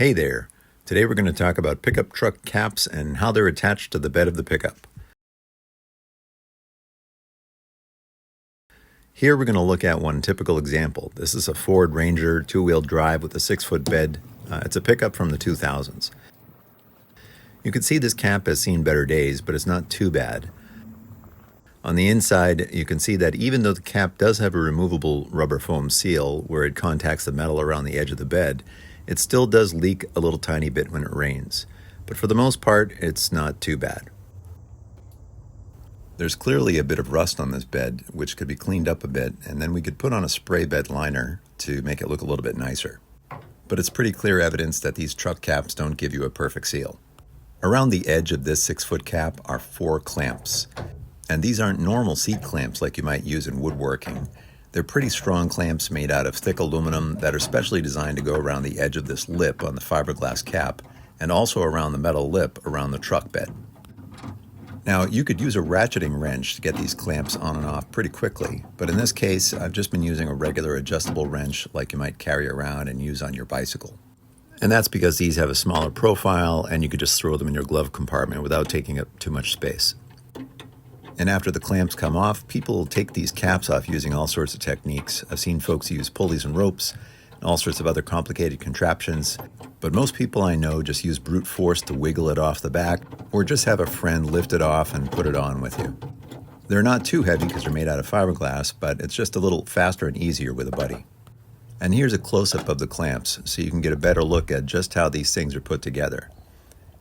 Hey there! Today we're going to talk about pickup truck caps and how they're attached to the bed of the pickup. Here we're going to look at one typical example. This is a Ford Ranger two-wheel drive with a 6-foot bed. It's a pickup from the 2000s. You can see this cap has seen better days, but it's not too bad. On the inside, you can see that even though the cap does have a removable rubber foam seal where it contacts the metal around the edge of the bed, it still does leak a little tiny bit when it rains. But for the most part, it's not too bad. There's clearly a bit of rust on this bed, which could be cleaned up a bit, and then we could put on a spray bed liner to make it look a little bit nicer. But it's pretty clear evidence that these truck caps don't give you a perfect seal. Around the edge of this 6-foot cap are 4 clamps. And these aren't normal seat clamps like you might use in woodworking. They're pretty strong clamps made out of thick aluminum that are specially designed to go around the edge of this lip on the fiberglass cap and also around the metal lip around the truck bed. Now, you could use a ratcheting wrench to get these clamps on and off pretty quickly, but in this case, I've just been using a regular adjustable wrench like you might carry around and use on your bicycle. And that's because these have a smaller profile and you could just throw them in your glove compartment without taking up too much space. And after the clamps come off, people will take these caps off using all sorts of techniques. I've seen folks use pulleys and ropes and all sorts of other complicated contraptions, but most people I know just use brute force to wiggle it off the back or just have a friend lift it off and put it on with you. They're not too heavy because they're made out of fiberglass, but it's just a little faster and easier with a buddy. And here's a close-up of the clamps so you can get a better look at just how these things are put together.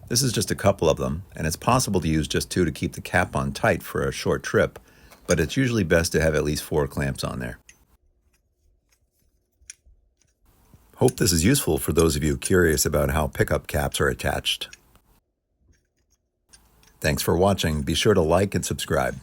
This is just a couple of them, and it's possible to use just 2 to keep the cap on tight for a short trip, but it's usually best to have at least 4 clamps on there. Hope this is useful for those of you curious about how pickup caps are attached. Thanks for watching. Be sure to like and subscribe.